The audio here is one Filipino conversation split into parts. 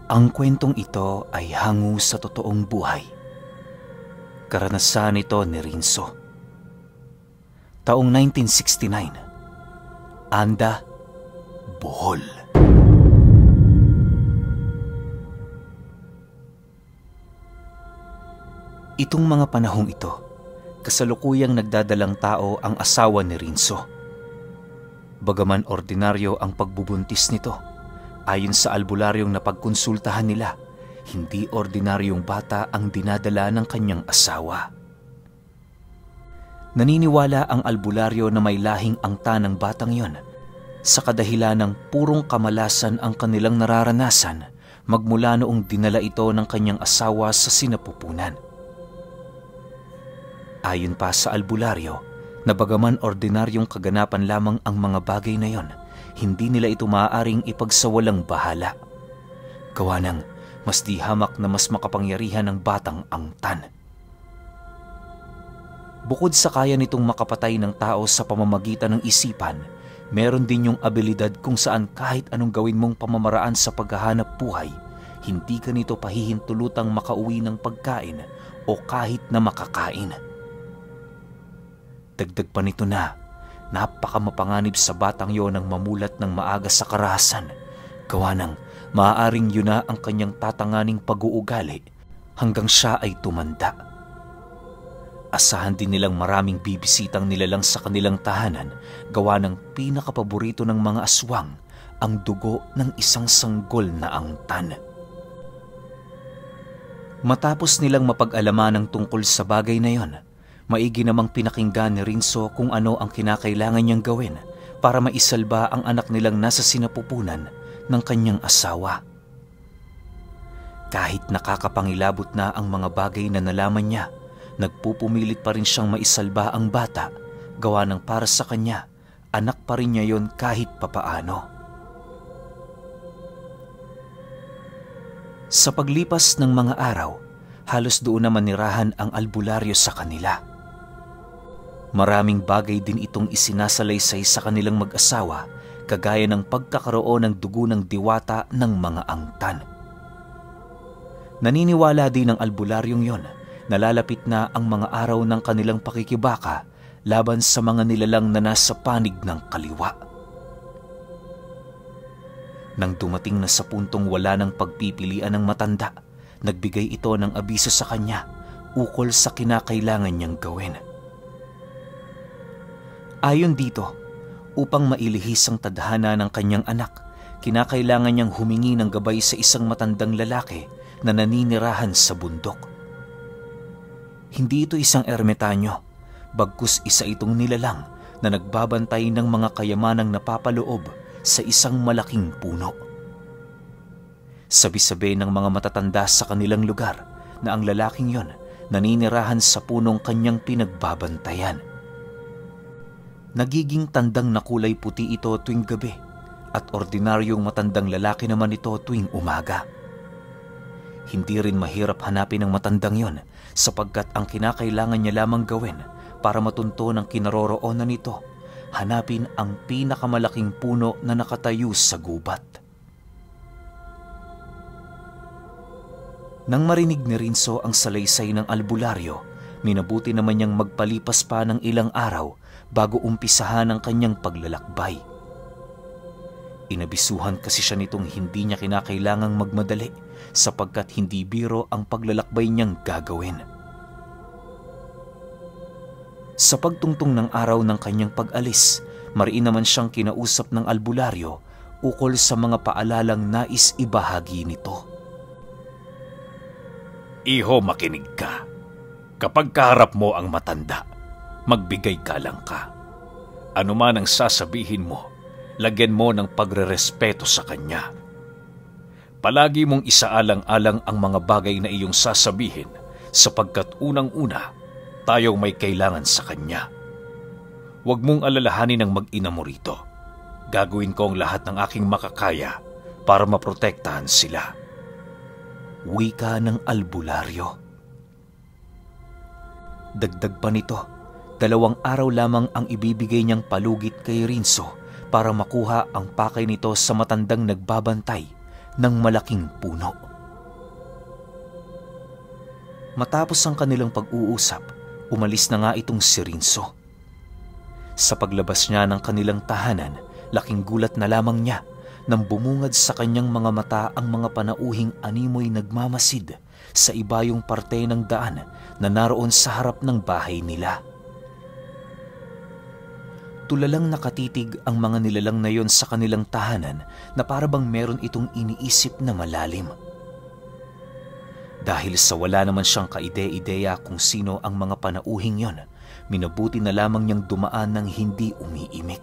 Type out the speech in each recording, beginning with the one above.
Ang kwentong ito ay hango sa totoong buhay. Karanasan ito ni Rinso. Taong 1969, Anda, Bohol. Itong mga panahong ito, kasalukuyang nagdadalang tao ang asawa ni Rinso. Bagaman ordinaryo ang pagbubuntis nito, ayon sa albularyong napagkonsultahan nila, hindi ordinaryong bata ang dinadala ng kanyang asawa. Naniniwala ang albularyo na may lahing angtan ng batang yon sa kadahilan ng purong kamalasan ang kanilang nararanasan magmula noong dinala ito ng kanyang asawa sa sinapupunan. Ayon pa sa albularyo, na bagaman ordinaryong kaganapan lamang ang mga bagay na yon, hindi nila ito maaaring ipagsawalang bahala. Gawa ng mas di hamak na mas makapangyarihan ng batang angtan. Bukod sa kaya nitong makapatay ng tao sa pamamagitan ng isipan, meron din yung abilidad kung saan kahit anong gawin mong pamamaraan sa paghahanap buhay, hindi ka nito pahihintulutang makauwi ng pagkain o kahit na makakain. Dagdag pa nito na napakamapanganib sa batang yon ang mamulat ng maaga sa karahasan, gawa ng maaaring yun na ang kanyang tatanganing pag-uugali hanggang siya ay tumanda. Asahan din nilang maraming bibisitang nilalang sa kanilang tahanan, gawa ng pinakapaborito ng mga aswang ang dugo ng isang sanggol na angtan. Matapos nilang mapag-alaman ng tungkol sa bagay na yon, maigi namang pinakinggan ni Rinso kung ano ang kinakailangan niyang gawin para maisalba ang anak nilang nasa sinapupunan ng kanyang asawa. Kahit nakakapangilabot na ang mga bagay na nalaman niya, nagpupumilit pa rin siyang maisalba ang bata, gawa ng para sa kanya, anak pa rin niya yon kahit papaano. Sa paglipas ng mga araw, halos doon na manirahan ang albularyo sa kanila. Maraming bagay din itong isinasalaysay sa kanilang mag-asawa, kagaya ng pagkakaroon ng dugo ng diwata ng mga angtan. Naniniwala din ang albularyong yon na lalapit na ang mga araw ng kanilang pakikibaka laban sa mga nilalang na nasa panig ng kaliwa. Nang dumating na sa puntong wala ng pagpipilian ng matanda, nagbigay ito ng abiso sa kanya ukol sa kinakailangan niyang gawin. Ayon dito, upang mailihis ang tadhana ng kanyang anak, kinakailangan niyang humingi ng gabay sa isang matandang lalaki na naninirahan sa bundok. Hindi ito isang ermitanyo, bagkus isa itong nilalang na nagbabantay ng mga kayamanang napapaloob sa isang malaking puno. Sabi-sabi ng mga matatanda sa kanilang lugar na ang lalaking yon naninirahan sa punong kanyang pinagbabantayan. Nagiging tandang na kulay puti ito tuwing gabi at ordinaryong matandang lalaki naman ito tuwing umaga. Hindi rin mahirap hanapin ang matandang yon sapagkat ang kinakailangan niya lamang gawin para matunto ng kinaroroonan nito, hanapin ang pinakamalaking puno na nakatayo sa gubat. Nang marinig ni Rinso ang salaysay ng albularyo, minabuti naman niyang magpalipas pa ng ilang araw bago umpisahan ang kanyang paglalakbay. Inabisuhan kasi siya nitong hindi niya kinakailangang magmadali sapagkat hindi biro ang paglalakbay niyang gagawin. Sa pagtungtong ng araw ng kanyang pag-alis, mariin naman siyang kinausap ng albularyo ukol sa mga paalalang nais ibahagi nito. Iho, makinig ka. Kapag kaharap mo ang matanda, magbigay galang ka. Ano man ang sasabihin mo, lagyan mo ng pagrerespeto sa kanya. Palagi mong isaalang-alang ang mga bagay na iyong sasabihin sapagkat unang-una, tayong may kailangan sa kanya. Huwag mong alalahanin ang mag-ina mo rito. Gagawin ko ang lahat ng aking makakaya para maprotektahan sila. Wika ng albularyo. Dagdag pa nito, 2 araw lamang ang ibibigay niyang palugit kay Rinso para makuha ang pakay nito sa matandang nagbabantay, ng malaking puno. Matapos ang kanilang pag-uusap, umalis na nga itong si Rinso. Sa paglabas niya ng kanilang tahanan, laking gulat na lamang niya nang bumungad sa kanyang mga mata ang mga panauhing animoy nagmamasid sa ibayong parte ng daan na naroon sa harap ng bahay nila. Tulalang nakatitig ang mga nilalang na yon sa kanilang tahanan na parabang meron itong iniisip na malalim. Dahil sa wala naman siyang kaide-ideya kung sino ang mga panauhing yon, minabuti na lamang niyang dumaan ng hindi umiimik.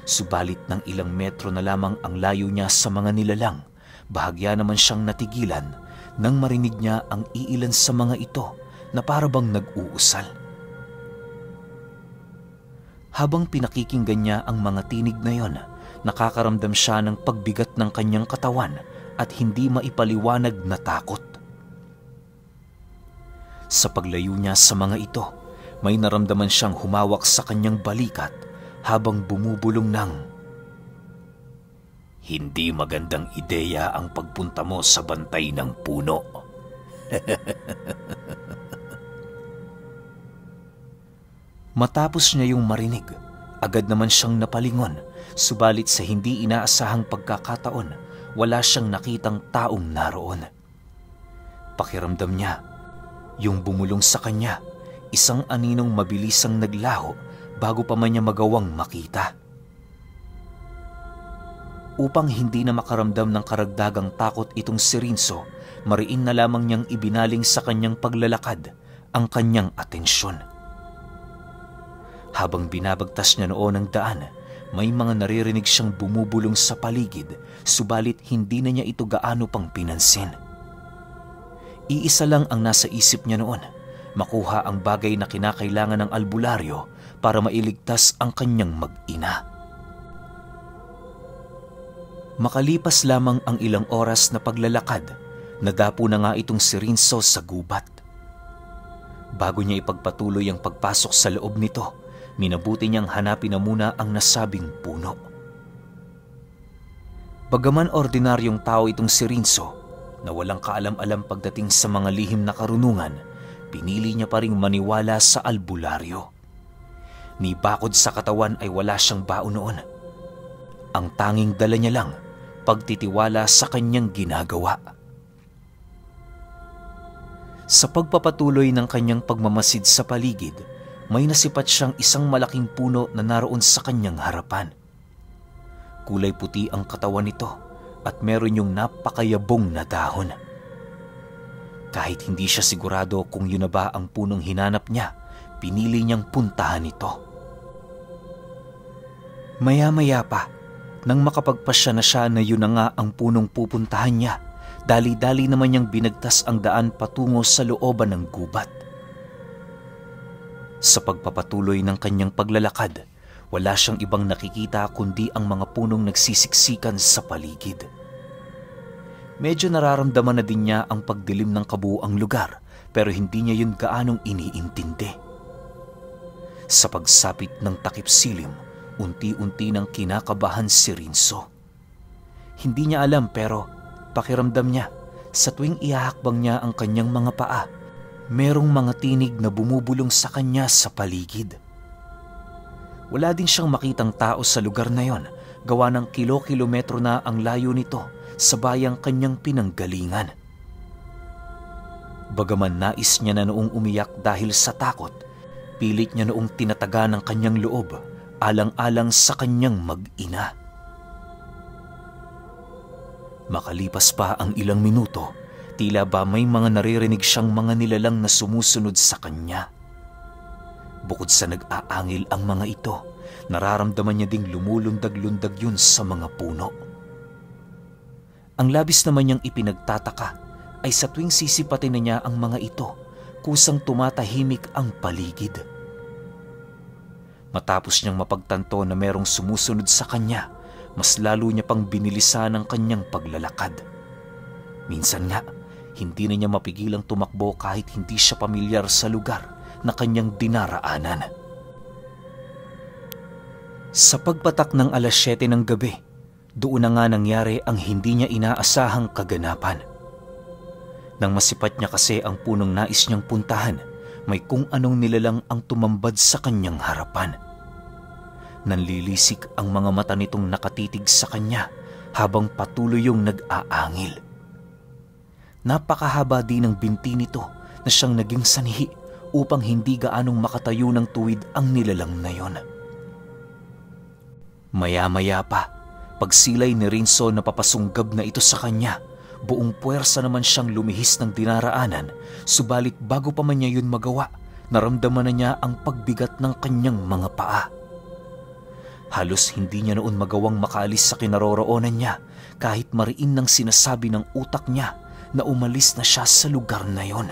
Subalit ng ilang metro na lamang ang layo niya sa mga nilalang, bahagya naman siyang natigilan nang marinig niya ang iilan sa mga ito na parabang nag-uusal. Habang pinakikinggan niya ang mga tinig na yon, nakakaramdam siya ng pagbigat ng kanyang katawan at hindi maipaliwanag na takot. Sa paglayo niya sa mga ito, may naramdaman siyang humawak sa kanyang balikat habang bumubulong ng, "Hindi magandang ideya ang pagpunta mo sa bantay ng puno." Matapos niya yung marinig, agad naman siyang napalingon, subalit sa hindi inaasahang pagkakataon, wala siyang nakitang taong naroon. Pakiramdam niya, yung bumulong sa kanya, isang aninong mabilisang naglaho bago pa man niya magawang makita. Upang hindi na makaramdam ng karagdagang takot itong si Rinso, mariin na lamang niyang ibinaling sa kanyang paglalakad ang kanyang atensyon. Habang binabagtas niya noon ang daan, may mga naririnig siyang bumubulong sa paligid, subalit hindi na niya ito gaano pang pinansin. Iisa lang ang nasa isip niya noon, makuha ang bagay na kinakailangan ng albularyo para mailigtas ang kanyang mag-ina. Makalipas lamang ang ilang oras na paglalakad, nadapo na nga itong si Rinso sa gubat. Bago niya ipagpatuloy ang pagpasok sa loob nito, minabuti niyang hanapin na muna ang nasabing puno. Bagaman ordinaryong tao itong si Rinso, na walang kaalam-alam pagdating sa mga lihim na karunungan, pinili niya pa ring maniwala sa albularyo. Ni bakod sa katawan ay wala siyang baon noon. Ang tanging dala niya lang, pagtitiwala sa kanyang ginagawa. Sa pagpapatuloy ng kanyang pagmamasid sa paligid, may nasipat siyang isang malaking puno na naroon sa kanyang harapan. Kulay puti ang katawan nito at meron yung napakayabong na dahon. Kahit hindi siya sigurado kung yun na ba ang punong hinanap niya, pinili niyang puntahan ito. Maya-maya pa, nang makapagpasya na siya na yun na nga ang punong pupuntahan niya, dali-dali naman niyang binagtas ang daan patungo sa looban ng gubat. Sa pagpapatuloy ng kanyang paglalakad, wala siyang ibang nakikita kundi ang mga punong nagsisiksikan sa paligid. Medyo nararamdaman na din niya ang pagdilim ng kabuuang lugar, pero hindi niya yun gaanong iniintindi. Sa pagsapit ng takip silim, unti-unti nang kinakabahan si Rinso. Hindi niya alam pero pakiramdam niya, sa tuwing ihahakbang niya ang kanyang mga paa, merong mga tinig na bumubulong sa kanya sa paligid. Wala din siyang makitang tao sa lugar na yon, gawa ng kilo-kilometro na ang layo nito sa bayang kanyang pinanggalingan. Bagaman nais niya na noong umiyak dahil sa takot, pilit niya noong tinataga ng kanyang loob, alang-alang sa kanyang mag-ina. Makalipas pa ang ilang minuto, tila ba may mga naririnig siyang mga nilalang na sumusunod sa kanya. Bukod sa nag-aangil ang mga ito, nararamdaman niya ding lumulundag-lundag yun sa mga puno. Ang labis naman niyang ipinagtataka ay sa tuwing sisipatin na niya ang mga ito, kusang tumatahimik ang paligid. Matapos niyang mapagtanto na merong sumusunod sa kanya, mas lalo niya pang binilisan ang kanyang paglalakad. Minsan nga, hindi na niya mapigilang tumakbo kahit hindi siya pamilyar sa lugar na kanyang dinaraanan. Sa pagpatak ng 7:00 ng gabi, Doon na nga nangyari ang hindi niya inaasahang kaganapan. Nang masipat niya kasi ang punong nais niyang puntahan, may kung anong nilalang ang tumambad sa kanyang harapan. Nanlilisik ang mga mata nitong nakatitig sa kanya habang patuloy yung nag-aangil. Napakahaba din ng binti nito na siyang naging sanhi upang hindi gaanong makatayo ng tuwid ang nilalang na yon. Maya-maya pa, pagsilay ni Rinso na papasunggab na ito sa kanya, buong puwersa naman siyang lumihis ng dinaraanan, subalit bago pa man niya yun magawa, naramdaman na niya ang pagbigat ng kanyang mga paa. Halos hindi niya noon magawang makaalis sa kinaroroonan niya kahit mariin nang sinasabi ng utak niya na umalis na siya sa lugar na yon.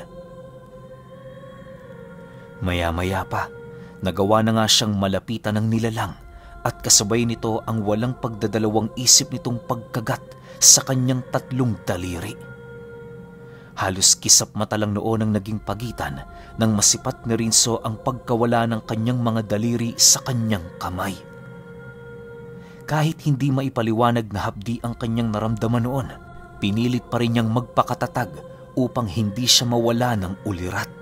Maya-maya pa, nagawa na nga siyang malapitan ng nilalang at kasabay nito ang walang pagdadalawang isip nitong pagkagat sa kanyang 3 daliri. Halos kisap mata lang noon ang naging pagitan nang masipat ni Rinso ang pagkawala ng kanyang mga daliri sa kanyang kamay. Kahit hindi maipaliwanag na hapdi ang kanyang naramdaman noon, pinilit pa rin niyang magpakatatag upang hindi siya mawala ng ulirat.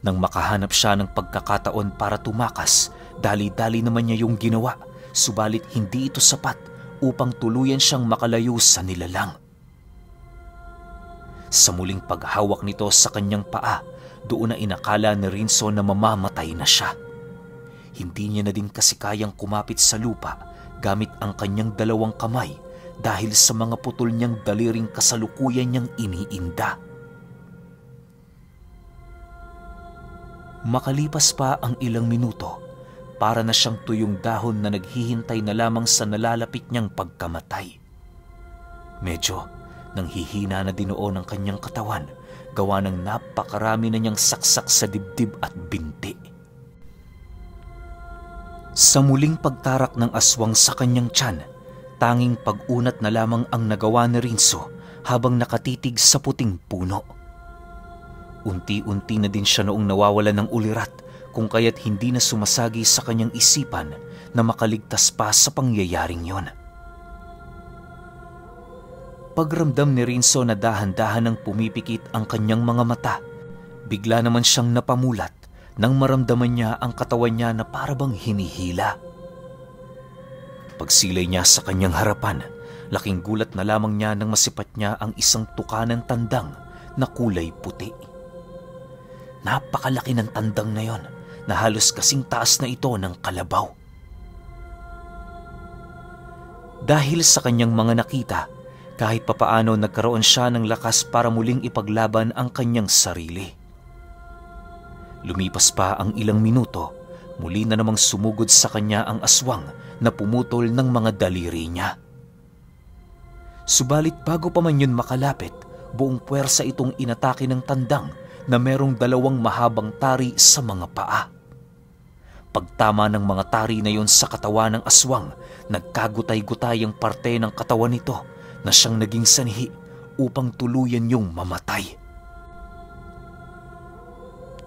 Nang makahanap siya ng pagkakataon para tumakas, dali-dali naman niya yung ginawa, subalit hindi ito sapat upang tuluyan siyang makalayo sa nilalang. Sa muling paghawak nito sa kanyang paa, doon na inakala ni Rinso na mamamatay na siya. Hindi niya na din kasi kayang kumapit sa lupa gamit ang kanyang 2 kamay dahil sa mga putol niyang daliring kasalukuyan niyang iniinda. Makalipas pa ang ilang minuto, para na siyang tuyong dahon na naghihintay na lamang sa nalalapit niyang pagkamatay. Medyo nanghihina na din noon ang kanyang katawan, gawa ng napakarami na niyang saksak sa dibdib at binti. Sa muling pagtarak ng aswang sa kanyang tiyan, tanging pag-unat na lamang ang nagawa ni Rinso habang nakatitig sa puting puno. Unti-unti na din siya noong nawawalan ng ulirat kung kaya't hindi na sumasagi sa kanyang isipan na makaligtas pa sa pangyayaring yon. Pagramdam ni Rinso na dahan-dahan nang pumipikit ang kanyang mga mata, bigla naman siyang napamulat nang maramdaman niya ang katawan niya na parabang hinihila. Pagsilay niya sa kanyang harapan, laking gulat na lamang niya nang masipat niya ang isang tukanan tandang na kulay puti. Napakalaki ng tandang na yon na halos kasing taas na ito ng kalabaw. Dahil sa kanyang mga nakita, kahit papaano nagkaroon siya ng lakas para muling ipaglaban ang kanyang sarili. Lumipas pa ang ilang minuto, muli na namang sumugod sa kanya ang aswang na pumutol ng mga daliri niya. Subalit bago pa man yun makalapit, buong puwersa itong inatake ng tandang na merong 2 mahabang tari sa mga paa. Pagtama ng mga tari na yon sa katawan ng aswang, nagkagutay-gutay ang parte ng katawan nito na siyang naging sanhi upang tuluyan yung mamatay.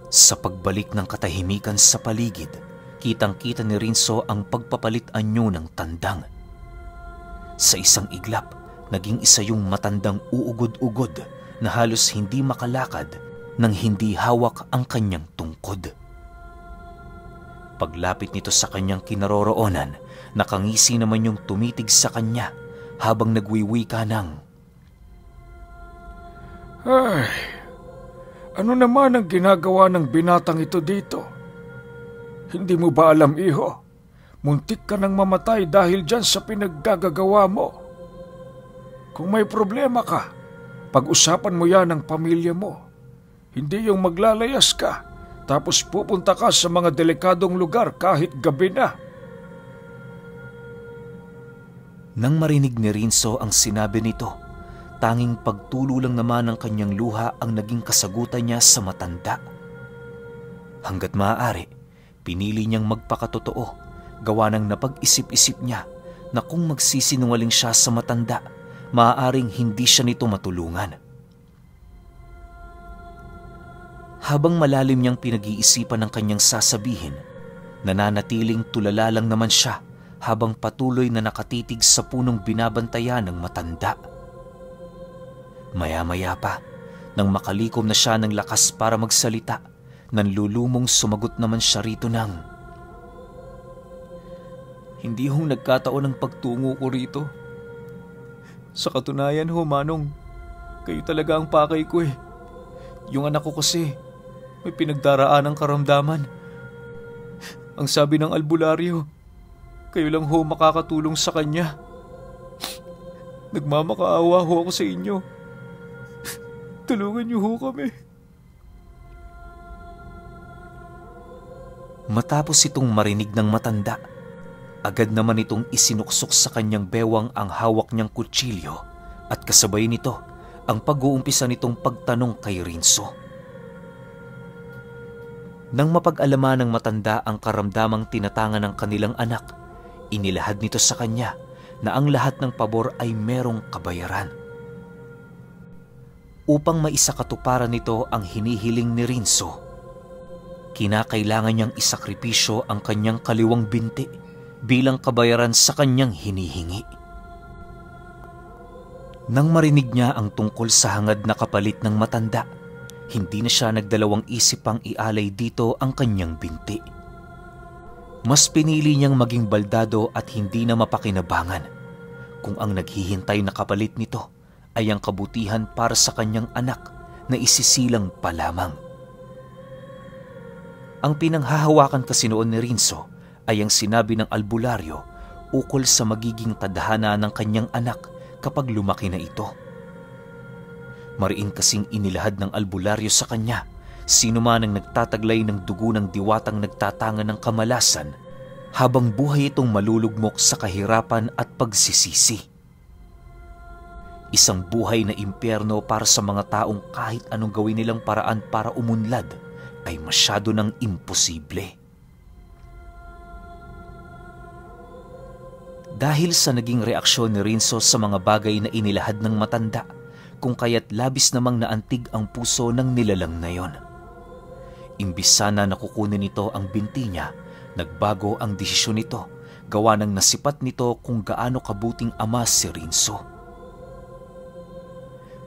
Sa pagbalik ng katahimikan sa paligid, kitang-kita ni Rinso ang pagpapalit anyo ng tandang. Sa isang iglap, naging isa yung matandang uugod-ugod na halos hindi makalakad nang hindi hawak ang kanyang tungkod. Paglapit nito sa kanyang kinaroroonan, nakangisi naman yung tumitig sa kanya habang nagwiwika ng, "Ay, ano naman ang ginagawa ng binatang ito dito? Hindi mo ba alam, iho? Muntik ka nang mamatay dahil dyan sa pinaggagawa mo. Kung may problema ka, pag-usapan mo yan ng pamilya mo. Hindi yung maglalayas ka, tapos pupunta ka sa mga delikadong lugar kahit gabi na." Nang marinig ni Rinso ang sinabi nito, tanging pagtulo lang naman ng kanyang luha ang naging kasagutan niya sa matanda. Hanggat maaari, pinili niyang magpakatotoo, gawa ng napag-isip-isip niya na kung magsisinungaling siya sa matanda, maaaring hindi siya nito matulungan. Habang malalim niyang pinag-iisipan ng kanyang sasabihin, nananatiling tulala lang naman siya habang patuloy na nakatitig sa punong binabantayan ng matanda. Maya-maya pa, nang makalikom na siya ng lakas para magsalita, nanlulumong sumagot naman siya rito ng, "Hindi hong nagkataon ang pagtungo ko rito. Sa katunayan ho, Manong, kayo talaga ang pakay ko eh. Yung anak ko kasi, may pinagdaraan ng karamdaman. Ang sabi ng albularyo, kayo lang ho makakatulong sa kanya. Nagmamakaawa ho ako sa inyo. Tulungan niyo ho kami." Matapos itong marinig ng matanda, agad naman itong isinuksok sa kanyang bewang ang hawak niyang kutsilyo at kasabay nito ang pag-uumpisa nitong pagtanong kay Rinso. Nang mapag-alaman ng matanda ang karamdamang tinatangan ng kanilang anak, inilahad nito sa kanya na ang lahat ng pabor ay merong kabayaran. Upang maisakatuparan nito ang hinihiling ni Rinso, kinakailangan niyang isakripisyo ang kanyang kaliwang binti bilang kabayaran sa kanyang hinihingi. Nang marinig niya ang tungkol sa hangad na kapalit ng matanda, hindi na siya nagdalawang isip pang ialay dito ang kanyang binti. Mas pinili niyang maging baldado at hindi na mapakinabangan kung ang naghihintay na kapalit nito ay ang kabutihan para sa kanyang anak na isisilang pa lamang. Ang pinanghahawakan kasi noon ni Rinso ay ang sinabi ng albularyo ukol sa magiging tadhana ng kanyang anak kapag lumaki na ito. Mariin kasing inilahad ng albularyo sa kanya sino man ang nagtataglay ng dugo ng diwatang nagtatanga ng kamalasan habang buhay itong malulugmok sa kahirapan at pagsisisi. Isang buhay na impyerno para sa mga taong kahit anong gawin nilang paraan para umunlad ay masyado nang imposible. Dahil sa naging reaksyon ni Rinso sa mga bagay na inilahad ng matanda, kung kaya't labis namang naantig ang puso ng nilalang na yon. Imbis sana nakukunin nito ang binti niya, nagbago ang desisyon nito, gawa ng nasipat nito kung gaano kabuting ama si Rinso.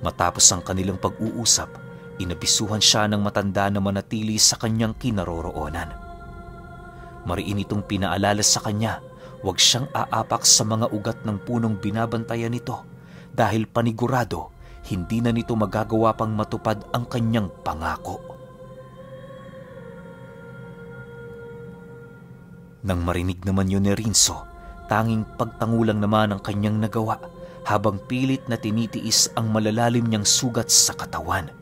Matapos ang kanilang pag-uusap, inabisuhan siya ng matanda na manatili sa kanyang kinaroroonan. Mariin itong pinaalala sa kanya, huwag siyang aapak sa mga ugat ng punong binabantayan nito dahil panigurado hindi na nito magagawa pang matupad ang kanyang pangako. Nang marinig naman yun ni Rinso, tanging pagtangulang naman ang kanyang nagawa habang pilit na tinitiis ang malalalim niyang sugat sa katawan.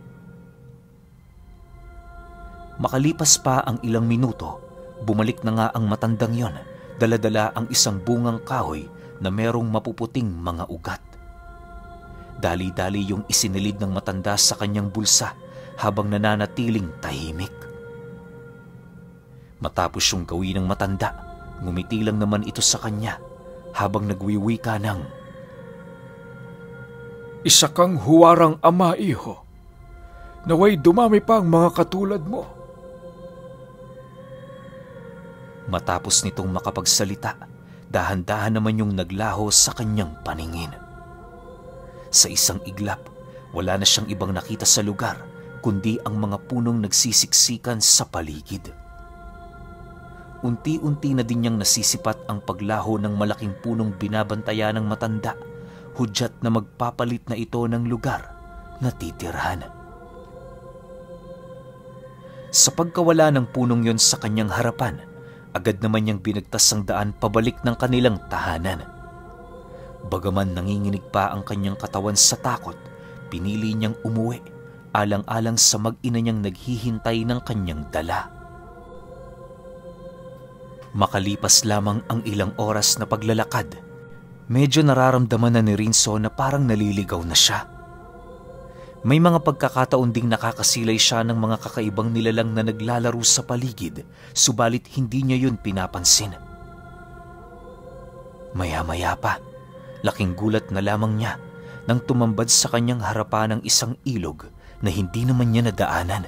Makalipas pa ang ilang minuto, bumalik na nga ang matandang yon, dala-dala ang isang bungang kahoy na merong mapuputing mga ugat. Dali-dali yung isinilid ng matanda sa kanyang bulsa habang nananatiling tahimik. Matapos yung gawin ng matanda, ngumiti lang naman ito sa kanya habang nagwiwika ng, "Isa kang huwarang ama, iho. Naway dumami pa ang mga katulad mo." Matapos nitong makapagsalita, dahan-dahan naman yung naglaho sa kanyang paningin. Sa isang iglap, wala na siyang ibang nakita sa lugar kundi ang mga punong nagsisiksikan sa paligid. Unti-unti na din niyang nasisipat ang paglaho ng malaking punong binabantayan ng matanda, hudyat na magpapalit na ito ng lugar na titirhan. Sa pagkawala ng punong yon sa kanyang harapan, agad naman niyang binagtas ang daan pabalik ng kanilang tahanan. Bagaman nanginginig pa ang kanyang katawan sa takot, pinili niyang umuwi, alang-alang sa mag-ina niyang naghihintay ng kanyang dala. Makalipas lamang ang ilang oras na paglalakad, medyo nararamdaman na ni Rinso na parang naliligaw na siya. May mga pagkakataon ding nakakasilay siya ng mga kakaibang nilalang na naglalaro sa paligid, subalit hindi niya yun pinapansin. Maya-maya pa, laking gulat na lamang niya nang tumambad sa kanyang harapan ang isang ilog na hindi naman niya nadaanan.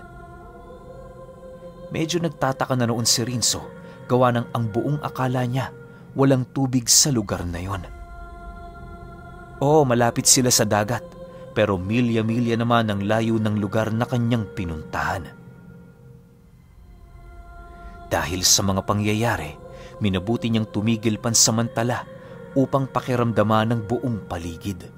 Medyo nagtataka na noon si Rinso, gawa ng ang buong akala niya walang tubig sa lugar na yon. Oo, malapit sila sa dagat, pero milya-milya naman ang layo ng lugar na kanyang pinuntahan. Dahil sa mga pangyayari, minabuti niyang tumigil pansamantala upang pakiramdaman ng buong paligid.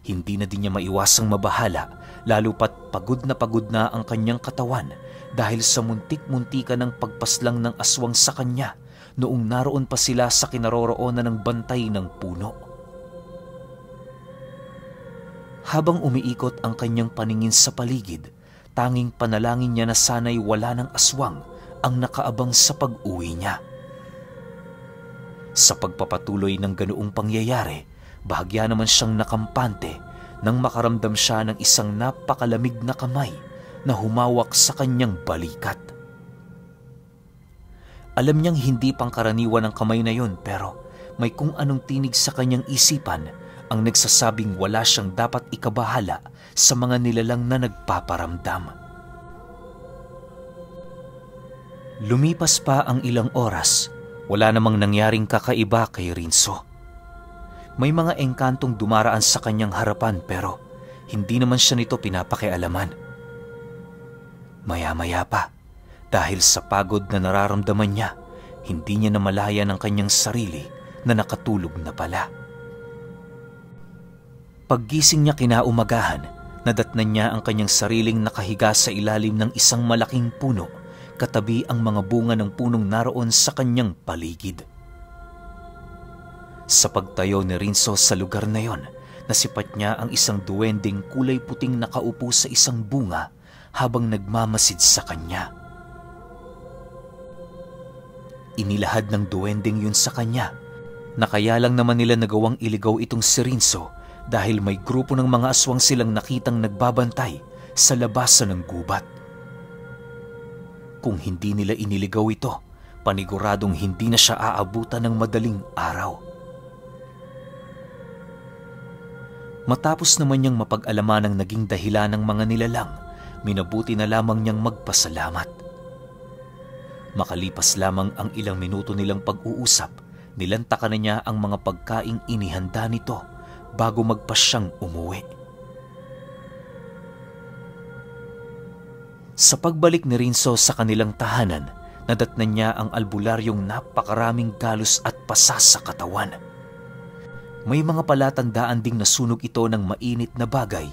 Hindi na din niya maiwasang mabahala, lalo pat pagod na ang kanyang katawan dahil sa muntik-muntikan ng pagpaslang ng aswang sa kanya noong naroon pa sila sa kinaroroonan ng bantay ng puno. Habang umiikot ang kanyang paningin sa paligid, tanging panalangin niya na sana'y wala ng aswang ang nakaabang sa pag-uwi niya. Sa pagpapatuloy ng ganoong pangyayari, bahagya naman siyang nakampante nang makaramdam siya ng isang napakalamig na kamay na humawak sa kanyang balikat. Alam niyang hindi pangkaraniwan ang kamay na yun, pero may kung anong tinig sa kanyang isipan ang nagsasabing wala siyang dapat ikabahala sa mga nilalang na nagpaparamdam. Lumipas pa ang ilang oras, wala namang nangyaring kakaiba kay Rinso. May mga engkantong dumaraan sa kanyang harapan pero hindi naman siya nito pinapakialaman. Maya-maya pa, dahil sa pagod na nararamdaman niya, hindi niya namalayan ang kanyang sarili na nakatulog na pala. Paggising niya kinaumagahan, nadatnan niya ang kanyang sariling nakahiga sa ilalim ng isang malaking puno, katabi ang mga bunga ng punong naroon sa kanyang paligid. Sa pagtayo ni Rinso sa lugar na yon, nasipat niya ang isang duwending kulay puting nakaupo sa isang bunga habang nagmamasid sa kanya. Inilahad ng duwending yun sa kanya, na kaya lang naman nila nagawang iligaw itong si Rinso dahil may grupo ng mga aswang silang nakitang nagbabantay sa labasan ng gubat. Kung hindi nila iniligaw ito, paniguradong hindi na siya aabutan ng madaling araw. Matapos naman niyang mapag-alaman ang naging dahilan ng mga nilalang, minabuti na lamang niyang magpasalamat. Makalipas lamang ang ilang minuto nilang pag-uusap, nilantakan na niya ang mga pagkaing inihanda nito bago magpasyang umuwi. Sa pagbalik ni Rinso sa kanilang tahanan, nadatnan niya ang albularyong napakaraming galos at pasa sa katawan. May mga palatandaan ding nasunog ito ng mainit na bagay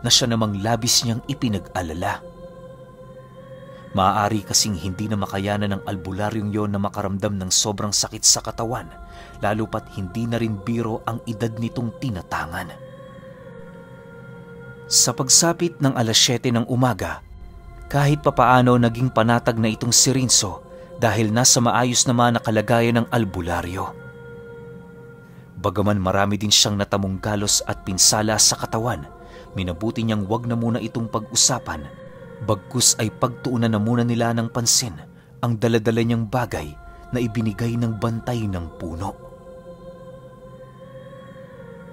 na siya namang labis niyang ipinag-alala. Maaari kasing hindi na makayanan ng albularyong yon na makaramdam ng sobrang sakit sa katawan, lalo pat hindi na rin biro ang edad nitong tinatangan. Sa pagsapit ng 7:00 ng umaga, kahit papaano naging panatag na itong si Rinso dahil nasa maayos naman na kalagayan ng albularyo. Bagaman marami din siyang natamong galos at pinsala sa katawan, minabuti niyang wag na muna itong pag-usapan, bagkus ay pagtuunan na muna nila ng pansin ang daladala niyang bagay na ibinigay ng bantay ng puno.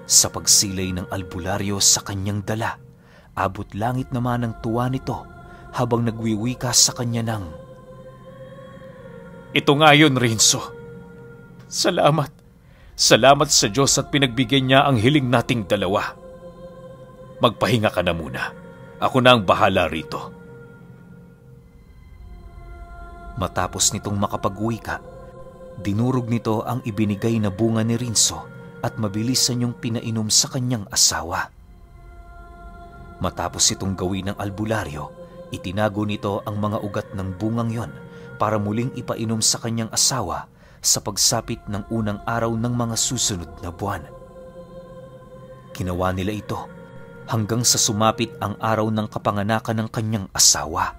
Sa pagsilay ng albularyo sa kanyang dala, abot langit naman ang tuwa nito habang nagwiwika sa kanya ng, "Ito nga yun, Rinso. Salamat. Salamat sa Diyos at pinagbigyan niya ang hiling nating dalawa. Magpahinga ka na muna. Ako na ang bahala rito." Matapos nitong makapag-wika, dinurog nito ang ibinigay na bunga ni Rinso at mabilisan niyong pinainom sa kanyang asawa. Matapos itong gawin ng albularyo, itinago nito ang mga ugat ng bungang yon para muling ipainom sa kanyang asawa sa pagsapit ng unang araw ng mga susunod na buwan. Ginawa nila ito hanggang sa sumapit ang araw ng kapanganakan ng kanyang asawa.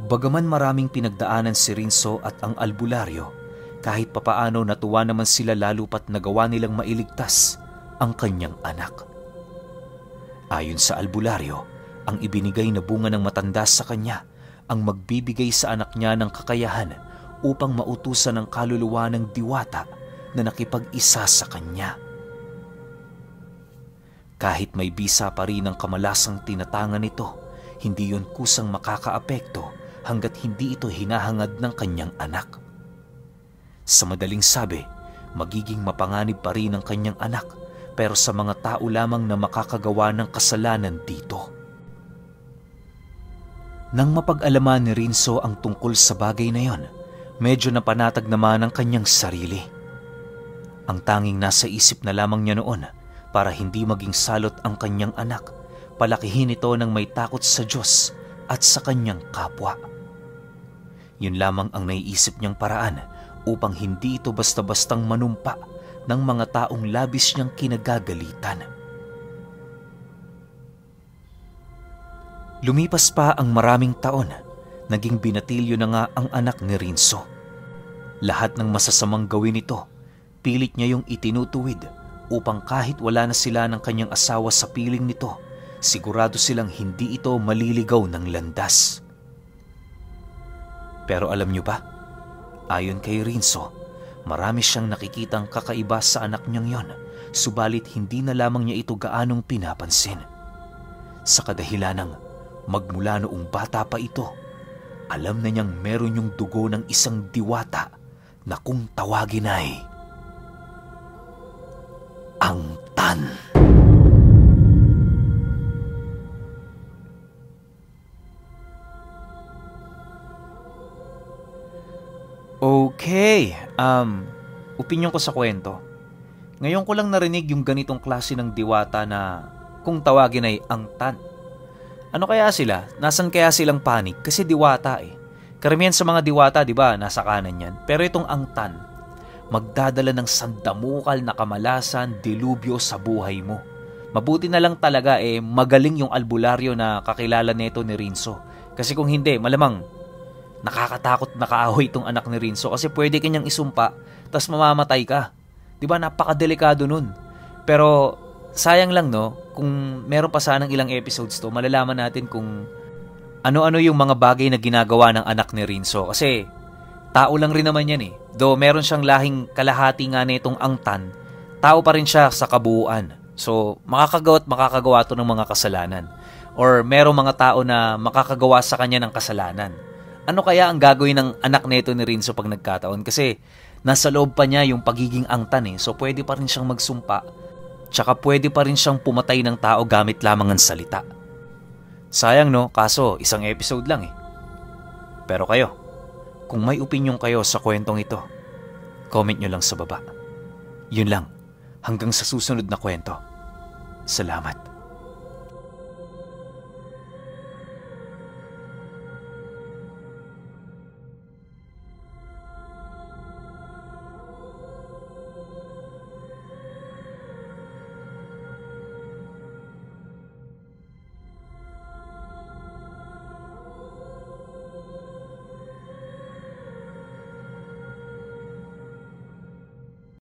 Bagaman maraming pinagdaanan si Rinso at ang albularyo, kahit papaano natuwa naman sila lalo pat nagawa nilang mailigtas ang kanyang anak. Ayon sa albularyo, ang ibinigay na bunga ng matanda sa kanya ang magbibigay sa anak niya ng kakayahan upang mautusan ang kaluluwa ng diwata na nakipag-isa sa kanya. Kahit may bisa pa rin ang kamalasang tinatangan nito, hindi yun kusang makakaapekto hanggat hindi ito hinahangad ng kanyang anak. Sa madaling sabi, magiging mapanganib pa rin ang kanyang anak, pero sa mga tao lamang na makakagawa ng kasalanan dito. Nang mapag-alaman ni Rinso ang tungkol sa bagay na yon, medyo napanatag naman ang kanyang sarili. Ang tanging nasa isip na lamang niya noon para hindi maging salot ang kanyang anak, palakihin ito ng may takot sa Diyos at sa kanyang kapwa. Yun lamang ang naiisip niyang paraan upang hindi ito basta-bastang manumpa ng mga taong labis niyang kinagagalitan. Lumipas pa ang maraming taon, naging binatilyo na nga ang anak ni Rinso. Lahat ng masasamang gawin nito, pilit niya yung itinutuwid upang kahit wala na sila ng kanyang asawa sa piling nito, sigurado silang hindi ito maliligaw ng landas. Pero alam niyo ba, ayon kay Rinso, marami siyang nakikitang kakaiba sa anak niyang yon, subalit hindi na lamang niya ito gaanong pinapansin. Sa kadahilanang magmula noong bata pa ito, alam na niyang meron yung dugo ng isang diwata na kung tawagin ay ang Tan. Okay, opinyon ko sa kwento. Ngayon ko lang narinig yung ganitong klase ng diwata na kung tawagin ay ang Tan. Ano kaya sila? Nasaan kaya silang panig? Kasi diwata eh. Karamihan sa mga diwata, di ba, nasa kanan yan. Pero itong ang Tan, magdadala ng sandamukal na kamalasan, dilubyo sa buhay mo. Mabuti na lang talaga magaling yung albularyo na kakilala nito ni Rinso. Kasi kung hindi, malamang nakakatakot na kaaway itong anak ni Rinso kasi pwede kanyang isumpa tas mamamatay ka. Diba, napakadelikado nun. Pero sayang lang no, kung meron pa sanang ilang episodes to, malalaman natin kung ano-ano yung mga bagay na ginagawa ng anak ni Rinso. Kasi tao lang rin naman yan eh. Though meron siyang lahing kalahati nga nitong ang Tan, tao pa rin siya sa kabuuan. So makakagawa to ng mga kasalanan. Or merong mga tao na makakagawa sa kanya ng kasalanan. Ano kaya ang gagawin ng anak nito ni Rinso pag nagkataon? Kasi nasa loob pa niya yung pagiging ang Tan eh. So pwede pa rin siyang magsumpa. Tsaka pwede pa rin siyang pumatay ng tao gamit lamang ang salita. Sayang no, kaso isang episode lang eh. Pero kayo, kung may opinyon kayo sa kwentong ito, comment nyo lang sa baba. Yun lang, hanggang sa susunod na kwento. Salamat.